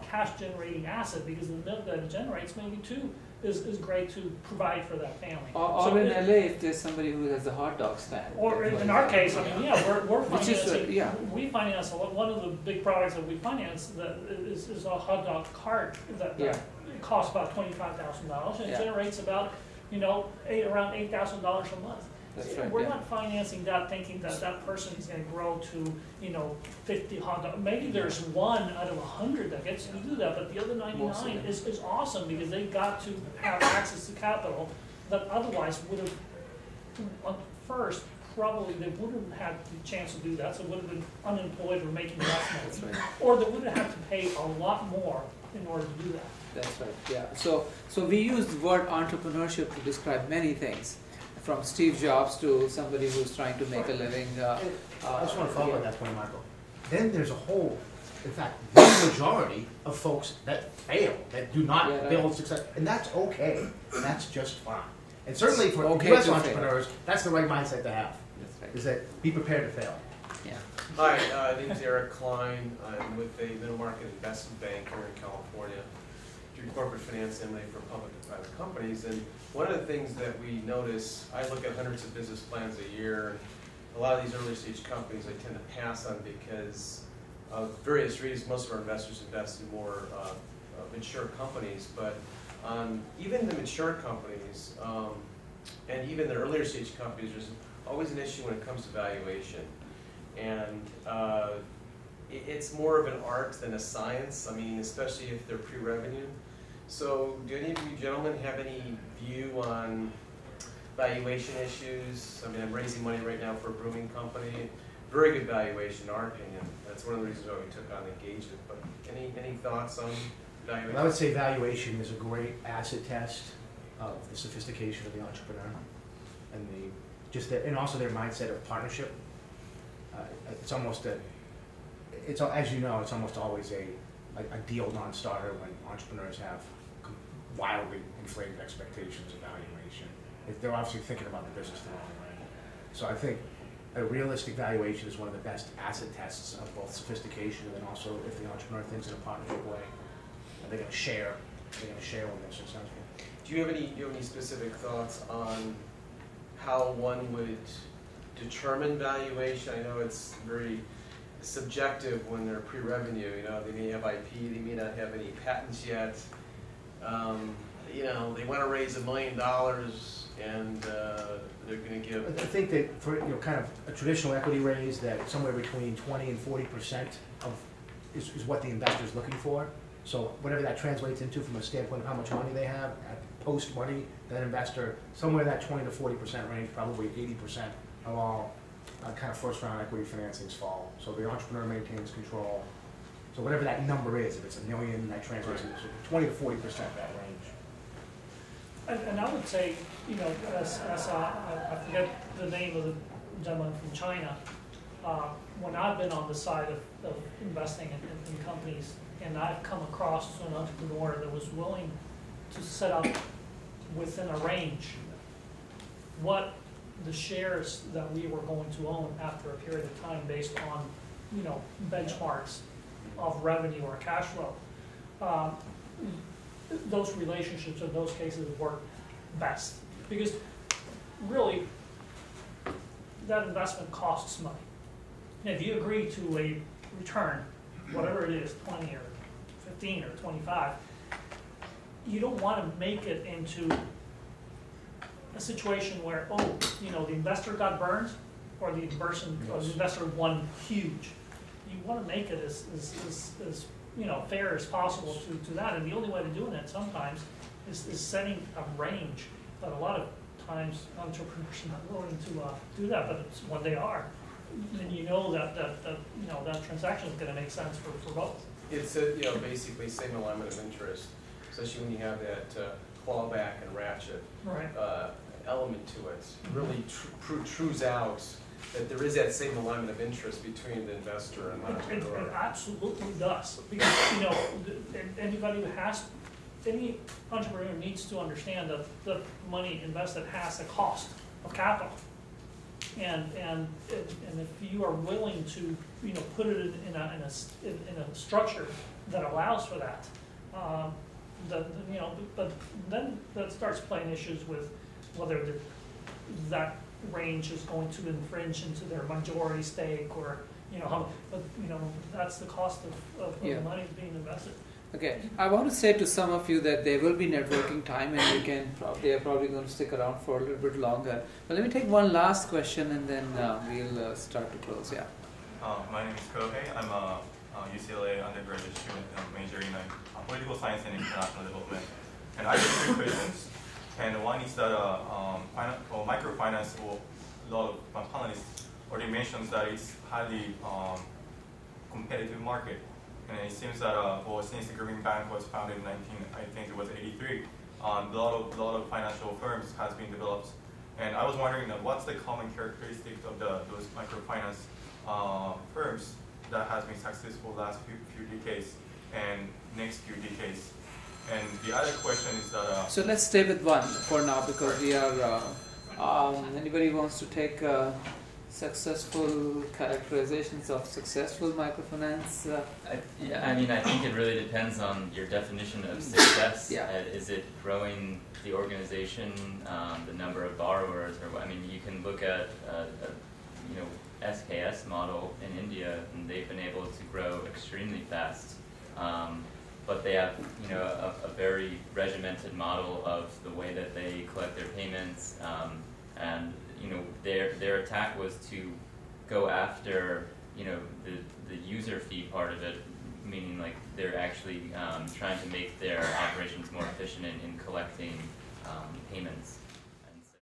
cash generating asset, because the milk that it generates, maybe too, is great to provide for that family. Or in LA, if there's somebody who has a hot dog stand. Or in our case, we're Which is, financing, we finance, one of the big products that we finance that is a hot dog cart that costs about $25,000 and generates about, around $8,000 a month. That's right, We're not financing that thinking that that person is going to grow to, 50 hot dogs. Maybe there's one out of 100 that gets to do that, but the other 99 is awesome, because they got to have access to capital that otherwise would have, first, probably they wouldn't have had the chance to do that, so would have been unemployed or making less money. Right. Or they would have had to pay a lot more in order to do that. That's right, yeah. So we use the word entrepreneurship to describe many things, from Steve Jobs to somebody who's trying to make a living. I just want to follow on that point, Michael. Then there's a whole, in fact, the majority of folks that fail, that do not build success, and that's okay. That's just fine. And certainly for okay U.S. to entrepreneurs, that's the right mindset to have. That's right. Is that be prepared to fail. Yeah. Hi, my name's Eric Klein. I'm with a middle market investment bank here in California. Do corporate finance M&A for public and private companies. And one of the things that we notice, I look at hundreds of business plans a year, and a lot of these early stage companies I tend to pass on because of various reasons. Most of our investors invest in more mature companies, but even the mature companies and even the earlier stage companies, there's always an issue when it comes to valuation. And it's more of an art than a science, I mean, especially if they're pre-revenue. So do any of you gentlemen have any view on valuation issues? I mean, I'm raising money right now for a brewing company. Very good valuation, in our opinion. That's one of the reasons why we took on engagement. But any thoughts on valuation? Well, I would say valuation is a great acid test of the sophistication of the entrepreneur and and also their mindset of partnership. It's almost as you know, it's almost always a deal non-starter when entrepreneurs have wildly inflated expectations of valuation. They're obviously thinking about the business the wrong way. So I think a realistic valuation is one of the best acid tests of both sophistication and then also if the entrepreneur thinks in a partnership way. They're going to share when they're successful. Do you have any specific thoughts on how one would determine valuation? I know it's very subjective when they're pre-revenue. You know, they may have IP, they may not have any patents yet. You know, they want to raise $1 million and they're going to give. I think that for kind of a traditional equity raise, that somewhere between 20 and 40% is what the investor is looking for. So whatever that translates into from a standpoint of how much money they have at post money, that investor somewhere in that 20 to 40% range, probably 80% of all kind of first round equity financings fall. So the entrepreneur maintains control. So whatever that number is, if it's $1 million, that translates into 20 to 40% that range. And I would say, you know, as I forget the name of the gentleman from China, when I've been on the side of investing in companies, and I've come across an entrepreneur that was willing to set up within a range what the shares that we were going to own after a period of time based on, you know, benchmarks of revenue or cash flow. Those relationships in those cases work best because really that investment costs money. And if you agree to a return, whatever it is, 20 or 15 or 25, you don't want to make it into a situation where, oh, you know, the investor got burned or the investor won huge. You want to make it as you know, fair as possible to that, and the only way to doing it sometimes is setting a range. But a lot of times entrepreneurs are not willing to do that. But it's when they are, then you know that you know that transaction is going to make sense for both. It's basically same alignment of interest, especially when you have that clawback and ratchet element to it. Really trues out that there is that same alignment of interest between the investor and the entrepreneur. It absolutely does, because you know anybody who has any entrepreneur needs to understand that the money invested has a cost of capital, and if you are willing to put it in a structure that allows for that, but then that starts playing issues with whether that range is going to infringe into their majority stake or that's the cost of the money being invested. Okay, I want to say to some of you that there will be networking time and they are probably going to stick around for a little bit longer. But let me take one last question and then we'll start to close. Yeah. My name is Kohei. I'm a UCLA undergraduate student majoring in political science and international development. And I have two questions. And one is that microfinance, or a lot of my panelists already mentioned that it's highly competitive market. And it seems that since the Green Bank was founded in 1983, a lot of financial firms has been developed. And I was wondering what's the common characteristic of those microfinance firms that has been successful last few decades and next few decades. And the other question is that. So let's stay with one for now because we are. Anybody wants to take successful characterizations of successful microfinance? I mean, I think it really depends on your definition of success. Yeah. Is it growing the organization, the number of borrowers, or I mean, you can look at SKS model in India, and they've been able to grow extremely fast. But they have, a very regimented model of the way that they collect their payments, and their attack was to go after, the user fee part of it, meaning like they're actually trying to make their operations more efficient in collecting payments.